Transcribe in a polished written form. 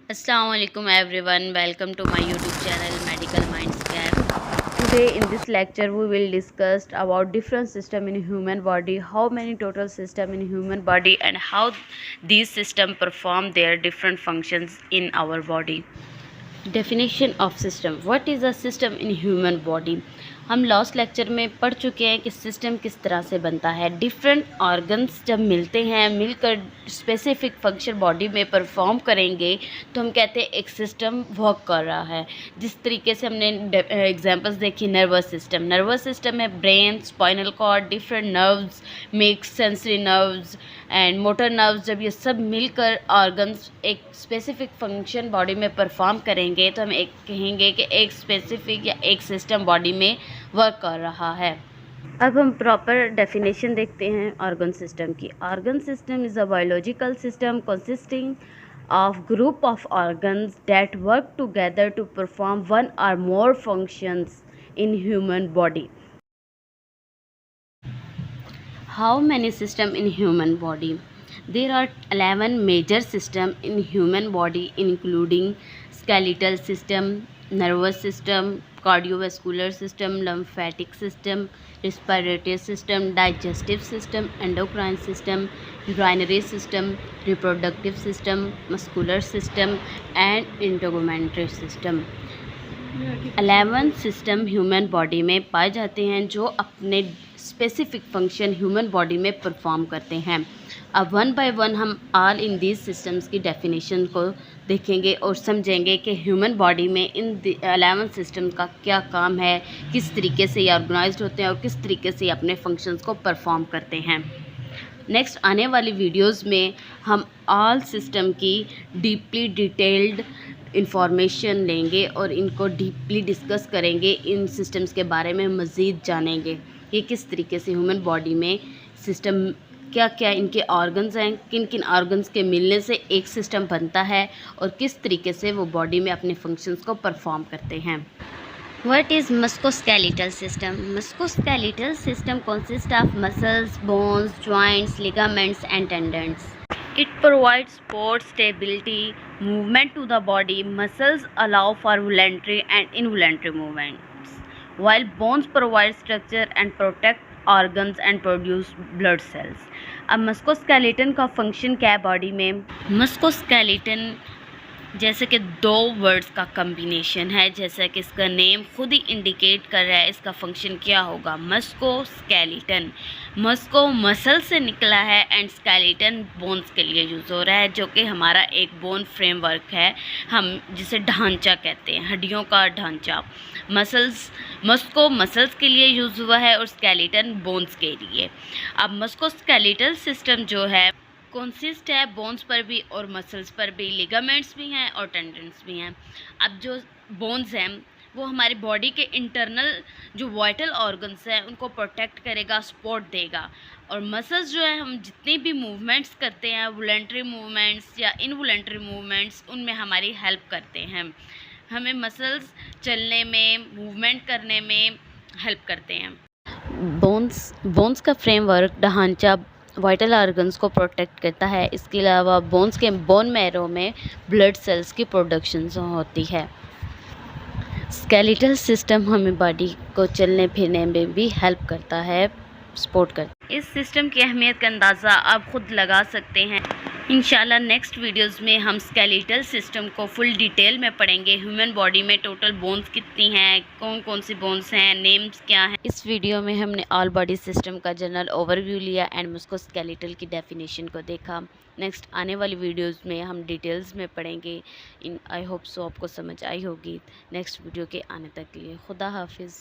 Assalamu alaikum everyone, welcome to my YouTube channel Medical Mindscape. Today in this lecture we will discuss about different system in human body, how many total system in human body and how these system perform their different functions in our body. Definition of system, what is a system in human body. हम last lecture में पढ़ चुके हैं कि system किस तरह से बनता है। डिफरेंट ऑर्गन्स जब मिलते हैं, मिलकर स्पेसिफिक फंक्शन बॉडी में परफॉर्म करेंगे तो हम कहते हैं एक सिस्टम वर्क कर रहा है। जिस तरीके से हमने एग्जांपल्स देखी, नर्वस सिस्टम में brain, spinal cord, different nerves, mix sensory nerves and motor nerves, जब ये सब मिलकर ऑर्गन्स एक स्पेसिफिक फंक्शन बॉडी में परफॉर्म करेंगे तो हम एक कहेंगे कि एक स्पेसिफिक या एक सिस्टम बॉडी में वर्क कर रहा है। अब हम प्रॉपर डेफिनेशन देखते हैं ऑर्गन सिस्टम की। Organ system is a biological system consisting of group of organs that work together to perform one or more functions in human body. How many system in human body? There are 11 major system in human body, including skeletal system, nervous system, cardiovascular system, lymphatic system, respiratory system, digestive system, endocrine system, urinary system, reproductive system, muscular system and integumentary system. 11 system human body में पाए जाते हैं जो अपने specific function human body में perform करते हैं। अब वन बाय वन हम ऑल इन दीज सिस्टम्स की डेफिनेशन को देखेंगे और समझेंगे कि ह्यूमन बॉडी में इन 11 सिस्टम का क्या काम है, किस तरीके से ये ऑर्गेनाइज्ड होते हैं और किस तरीके से ये अपने फंक्शंस को परफॉर्म करते हैं। नेक्स्ट आने वाली वीडियोस में हम ऑल सिस्टम की डीपली डिटेल्ड इंफॉर्मेशन लेंगे और इनको डीपली डिस्कस करेंगे। इन सिस्टम्स के बारे में मज़ीद जानेंगे कि किस तरीके से ह्यूमन बॉडी में सिस्टम, क्या क्या इनके ऑर्गन्स हैं, किन किन ऑर्गन्स के मिलने से एक सिस्टम बनता है और किस तरीके से वो बॉडी में अपने फंक्शंस को परफॉर्म करते हैं। What is musculoskeletal system? Musculoskeletal system consists of muscles, bones, joints, ligaments and tendons. It provides support, stability, movement to the body. Muscles allow for voluntary and involuntary movements, while bones provide structure and protect organs and produce blood cells. अब मस्कोस्केलेटन का function क्या है body में? मस्कोस्केलेटन जैसे कि दो words का combination है, जैसा कि इसका नेम खुद ही इंडिकेट कर रहा है इसका फंक्शन क्या होगा। मस्कोस्केलेटन, मस्को मसल से निकला है एंड स्केलेटन बोन्स के लिए यूज़ हो रहा है, जो कि हमारा एक बोन फ्रेमवर्क है, हम जिसे ढांचा कहते हैं, हड्डियों का ढांचा। मस्को मसल्स के लिए यूज़ हुआ है और स्केलेटन बोन्स के लिए। अब मस्कोस्केलेटल सिस्टम जो है कंसिस्ट है बोन्स पर भी और मसल्स पर भी, लिगामेंट्स भी हैं और टेंडन्स भी हैं। अब जो बोन्स हैं वो हमारी बॉडी के इंटरनल जो वाइटल ऑर्गन्स हैं उनको प्रोटेक्ट करेगा, सपोर्ट देगा। और मसल्स जो है हम जितनी भी मूवमेंट्स करते हैं, वॉलंटरी मूवमेंट्स या इनवॉलंटरी मूवमेंट्स, उनमें हमारी हेल्प करते हैं। हमें मसल्स चलने में, मूवमेंट करने में हेल्प करते हैं। बोन्स का फ्रेमवर्क, ढांचा वाइटल ऑर्गन्स को प्रोटेक्ट करता है। इसके अलावा बोन्स के बोन मैरो में ब्लड सेल्स की प्रोडक्शन होती है। स्केलेटल सिस्टम हमें बॉडी को चलने फिरने में भी हेल्प करता है, सपोर्ट करता है। इस सिस्टम की अहमियत का अंदाज़ा आप खुद लगा सकते हैं। इंशाल्लाह नेक्स्ट वीडियोस में हम स्केलेटल सिस्टम को फुल डिटेल में पढ़ेंगे। ह्यूमन बॉडी में टोटल बोन्स कितनी हैं, कौन कौन सी बोन्स हैं, नेम्स क्या हैं। इस वीडियो में हमने ऑल बॉडी सिस्टम का जनरल ओवरव्यू लिया एंड मस्कुलोस्केलेटल की डेफिनेशन को देखा। नेक्स्ट आने वाली वीडियोस में हम डिटेल्स में पढ़ेंगे। आई होप सो आपको समझ आई होगी। नेक्स्ट वीडियो के आने तक के लिए खुदा हाफिज़।